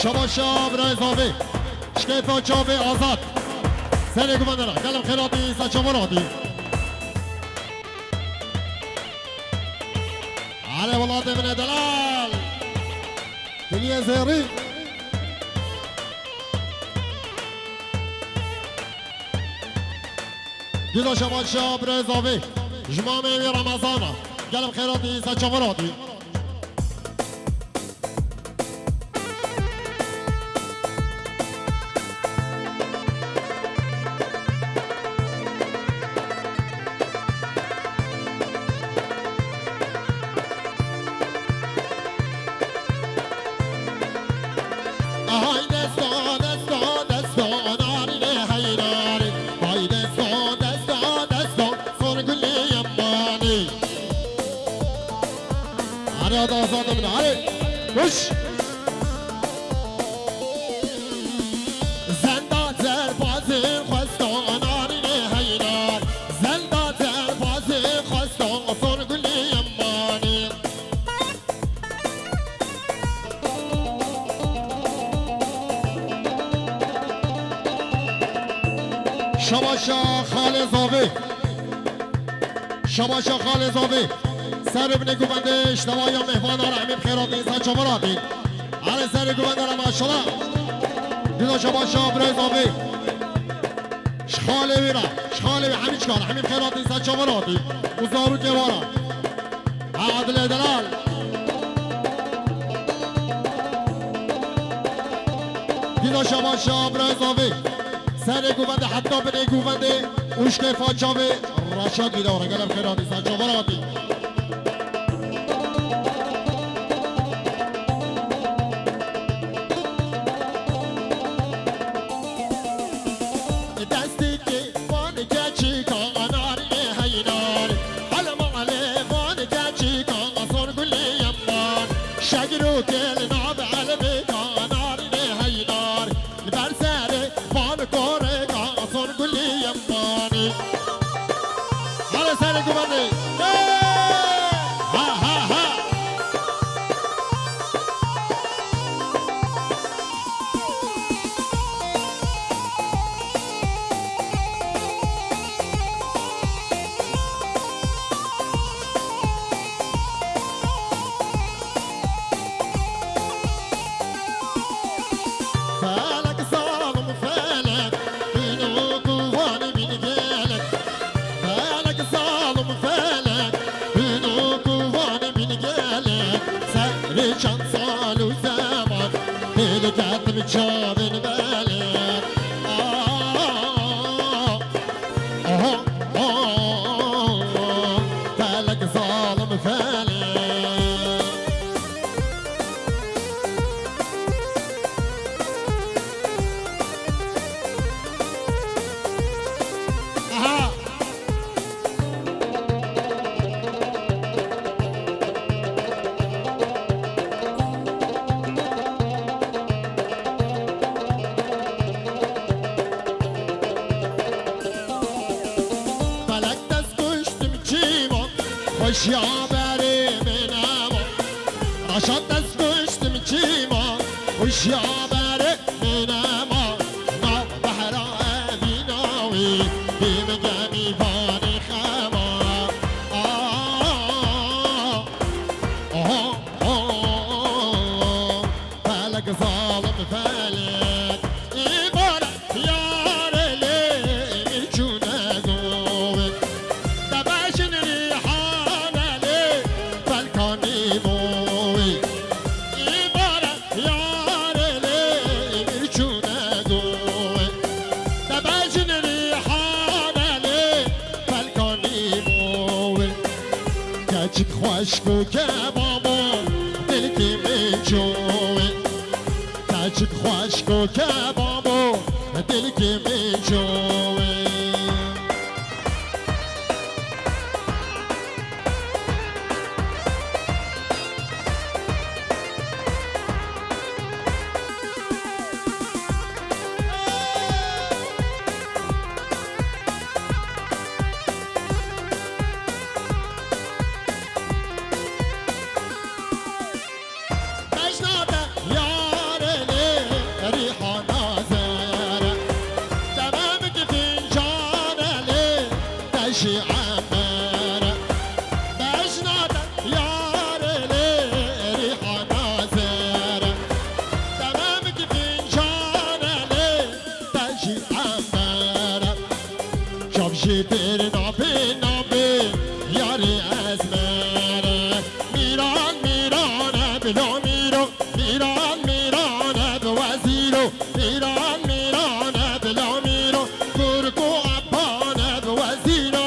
شما شاب رضاوی شکیفا چاوی آزاد سری گماندرا گلم خیراتی سچامراتی علي والله من دلال دنيا زيري دیدو شما شاب رضاوی جمامه رمضان گلم خیراتی سچامراتی وش زندان زربازی خواستان آرینه هیدار زندان زربازی خواستان سرگلی امانی شماشا خالزاوی شماشا خالزاوی سر ابن گوبندش نوایا مهمان رحمیم خیرات نیستن شما را بید علی سر گوبنده را ماشالله دیدو شما شاب رضاوی شخاله ویرا شخاله وی همین چکار همین خیرات نیستن شما را بید مزارو که بارا عادل دلال دیدو شما شاب رضاوی سر گوبنده حتی بنی گوبنده اوشک فاچاوی رشاد بیداره گلم خیرات نیستن شما را بید خوشیا بری منم رشاد دست گشتم چیما خوشیا بری منم نا بحرا بیناوی بیم گمی بانی خما فلک ظالم فلک ایبارت یار لی چونه گوید دبشن ریحان لی فلکانی موی ایبارت یار لی چونه گوید دبشن ریحان لی فلکانی موی کچک خوشگو که بابا دل کی میجوی کچک خوشگو که بابا دل کی میجوی مجناده یار لی چیتر نابی نابی یاری از من میران میران بلو میرو میران میران به وزیرو میران میران بلو میرو گرگو عبان به وزیرو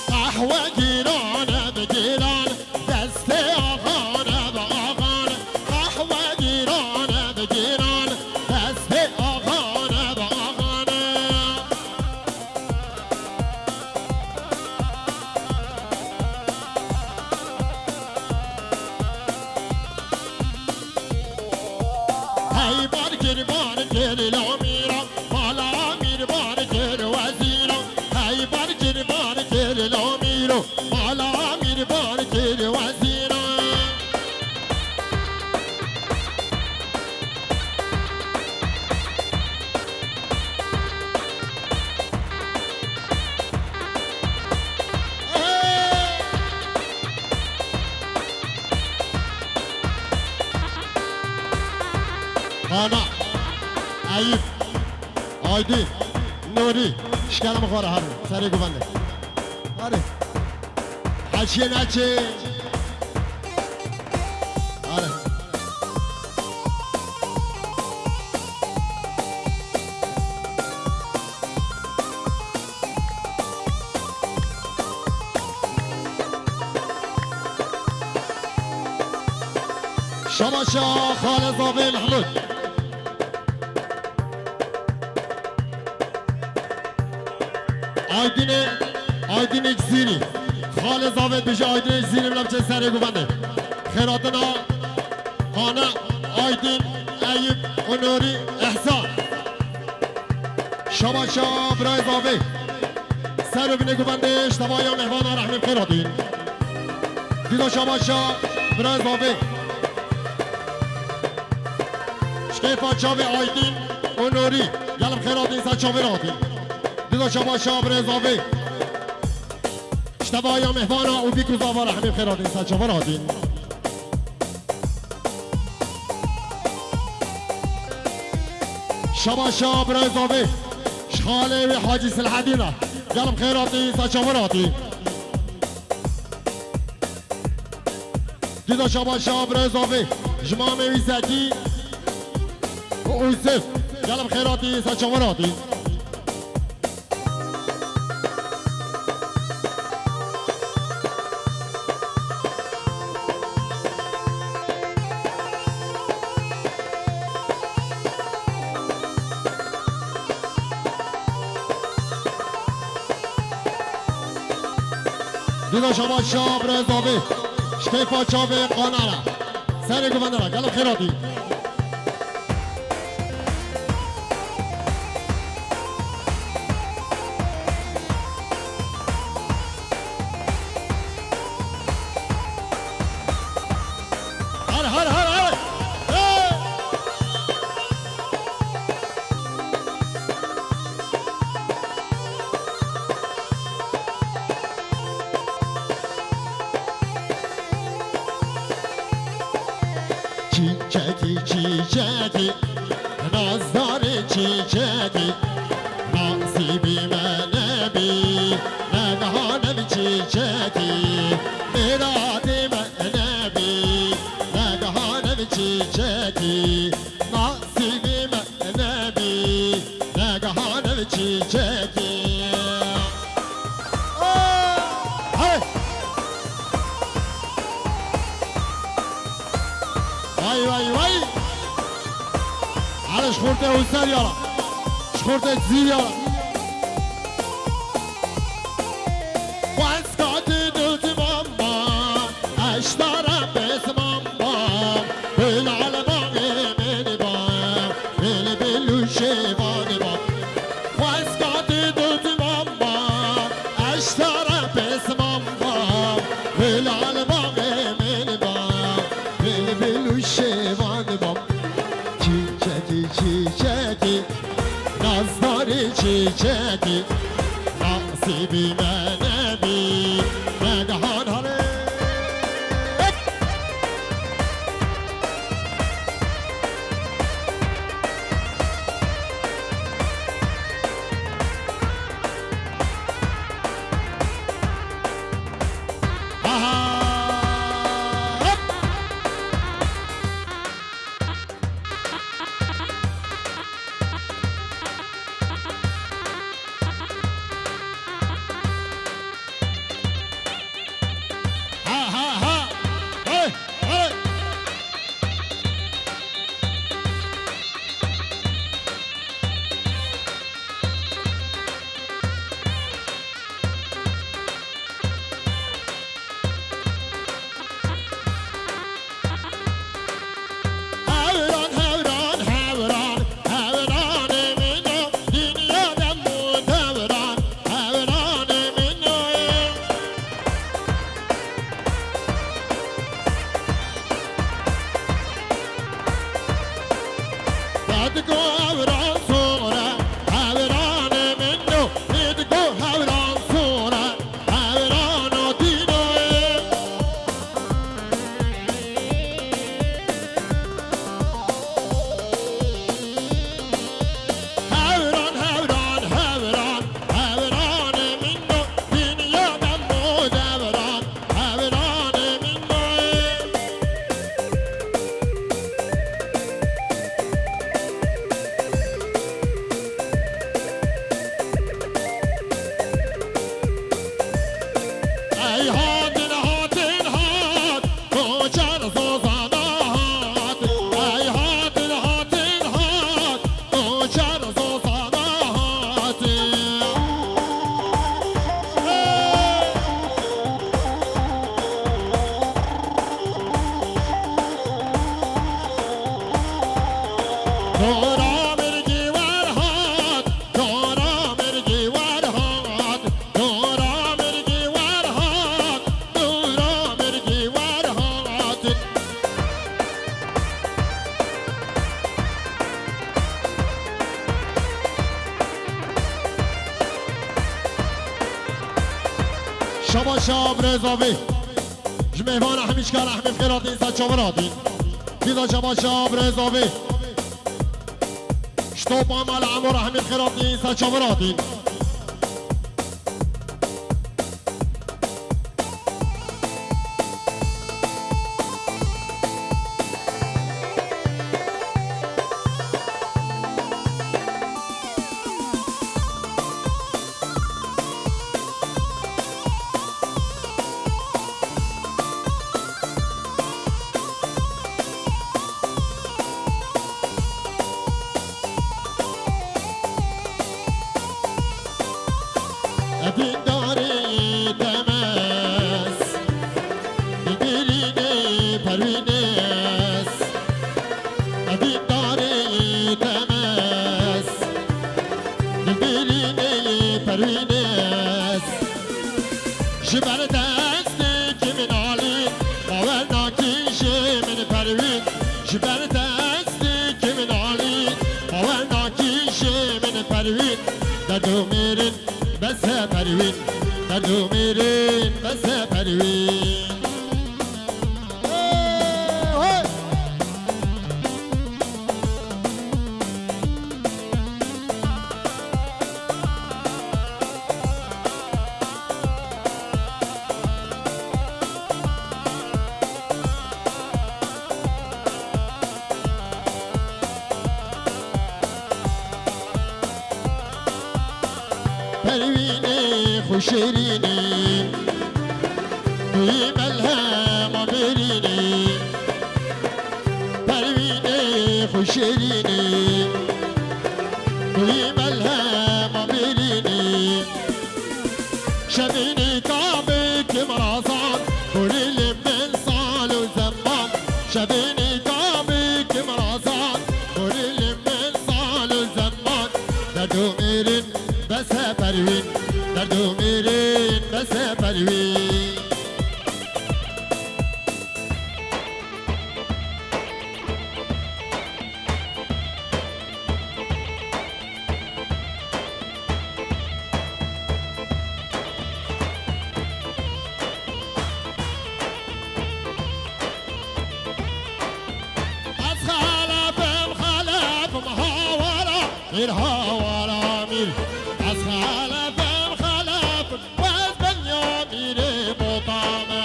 قهوه گیران به گیران دست آقان به آقان قهوه گیران به گیران دست آقان به آقان ای بار گیر لا میرا بالا میر بار گیر وزیرا ای بار گیر لا میرو بالا میر بار گیر وزیرا خانا عیب آیدی نوری شکلم خواره هر سری گوبنده آره حچی نچی آره شما شاه خالد زاوی محمود آیدین اکزیری خالد زاوید بشه آیدین اکزیری بلم چه سری گوبنده خیراتنا خانه آیدین ایب اونوری احسان شباشا برای زاوید سر بینه گوبنده اشتباهی مهمان رحمیم خیراتین دیدا شباشا برای زاوید شکیفا چاوی آیدین اونوری گلم خیراتین سر چاوی راتین دیدا شباشا برای زاوید اشتباهی مهمانا و بیکو زاوا رحمیم خیراتین سچاوا راتین شباشا برای زاوی شخاله و حاجی سلحدینا گلم خیراتین سچاوا راتین دیدا شباشا برای زاوی جمام ویزکی و اویسف گلم خیراتین سچاوا راتین دیدا شما شاب رزاوی شکیفا چاوی قانانا سری گوبنده را گلو خیراتی çiçeki nazları çiçeki nasibi menebi nevhanem çiçeki miradim menebi nevhanem çiçeki nasibi menebi nevhanem çiçeki vay vay vay على شخورته وسار يلا شخورته تزيد يلا واسكات دوت ماما اشترى بس ماما بالعلمة من بام بالبلوشي من بام واسكات دوت ماما اشترى بس ماما بالعلمة من بام بالبلوشي من بام چکی نصیبی منبی نگهان هره شما شاب رضاوی جمهوان همیشگر احمد خیراتین سچاوراتین دیدا شما شاب رضاوی شتوب عمل عمر احمد خیراتین سچاوراتین دینداری تماس دیگرینی پروینس دینداری تماس دیگرینی پروینس جبر دستی که من آلین باور ناکیش من پروین جبر دستی که من آلین باور ناکیش من پروین دردو میرین بس پروین دردو میرین بس پروین پروینه خوشرینی توی ملهم برینی پروینه خوشرینی توی ملهم برینی شبینی کابه که مرازان کنیل من سال و زمان شبینی کابه که مرازان کنیل من سال و زمان دردو میرین بس پروین دردو میرین بس پروین الهوى مير از خلفم خلف و از بنیامین مطامه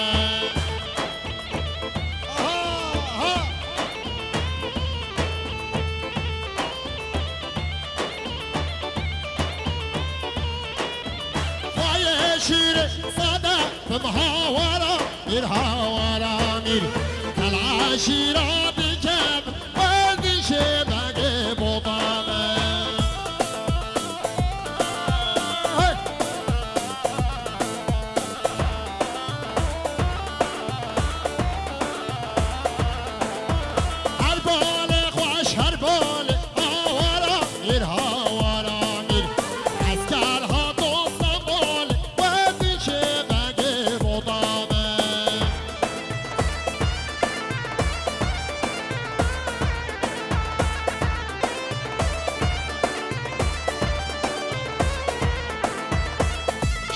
فای شیر صدا بمهاورا الهوى مير طلع شیرا بکم وزش بگ مطامه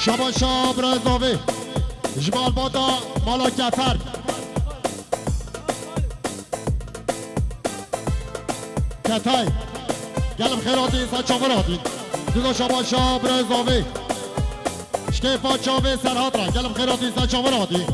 شبا شاب رزاوی جمال بادا مالا کفر کتای گلم خیراتی سر چاورادین دیگه شبا شاب رزاوی شکیفا چاوی سرحات را گلم خیراتی سر چاورادین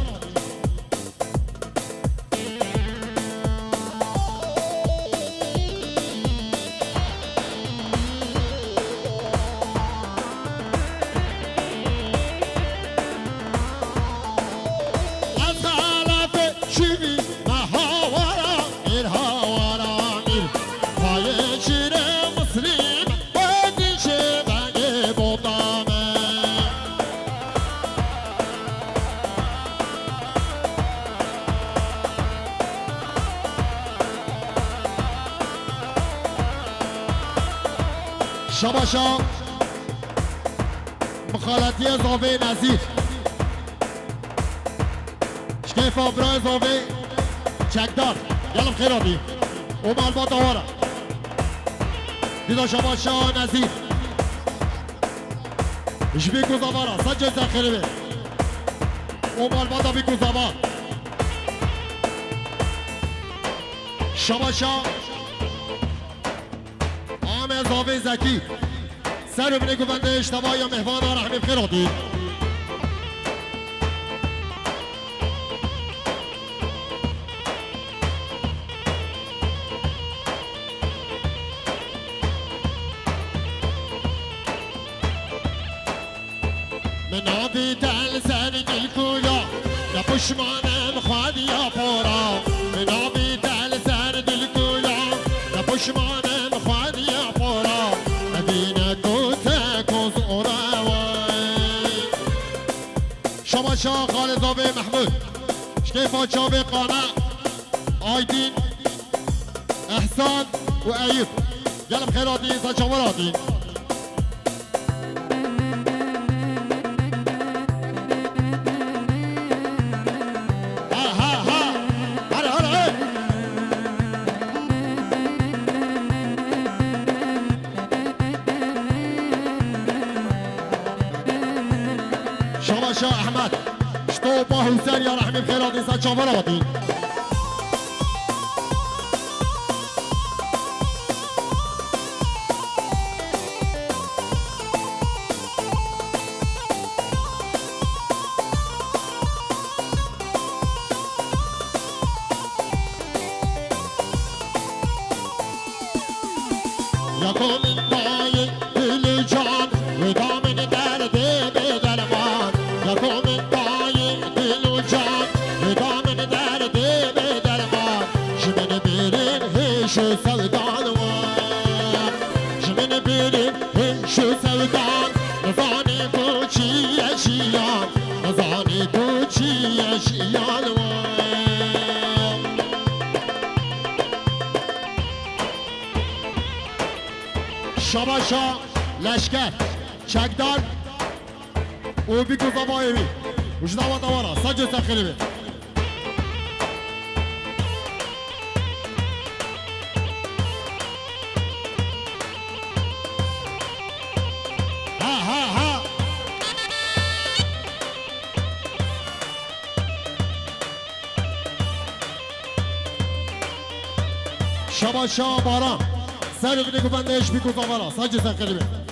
شباشا مخالطی زاوی نزیر شکیف آبرای زاوی چکدار گلم خیرابی اومال با دوارا دیدا شباشا نزیر جبی گوزاوارا سجل زخیری بی اومال با دابی گوزاوار شباشا زاوی زکی سر بینه گوونده اشتباه یا مهمان رحمی بخیراتی من آبی دل سری دل کویا یا پشمانم خواد یا پورا من آبی دل سر دل کویا یا پشمانم شاه خالد زاوی محمود شکیفا چاوی قانع آیدین احسان و ایوب گلم خیراتی سچاوراتین شاه احمد شتو با حسین یا رحمی بخیراتی سچاوراتین یکو من دای دل جان و دامن درد به درمان یکو من دای دل و جان و دامن درد به درمان جمن بیرین هیش و سودان وان جمن بیرین هیش و سودان نزانی تو چی اشیان نزانی تو چی اشیان وان شباشا لشکر چکدار او بی گزاوایی بی وجداوا دوارا سجل تخیلی بی ها ها ها شباشا باران سر بینه گفتن ايش بيكو طوالا ساجي ساقربه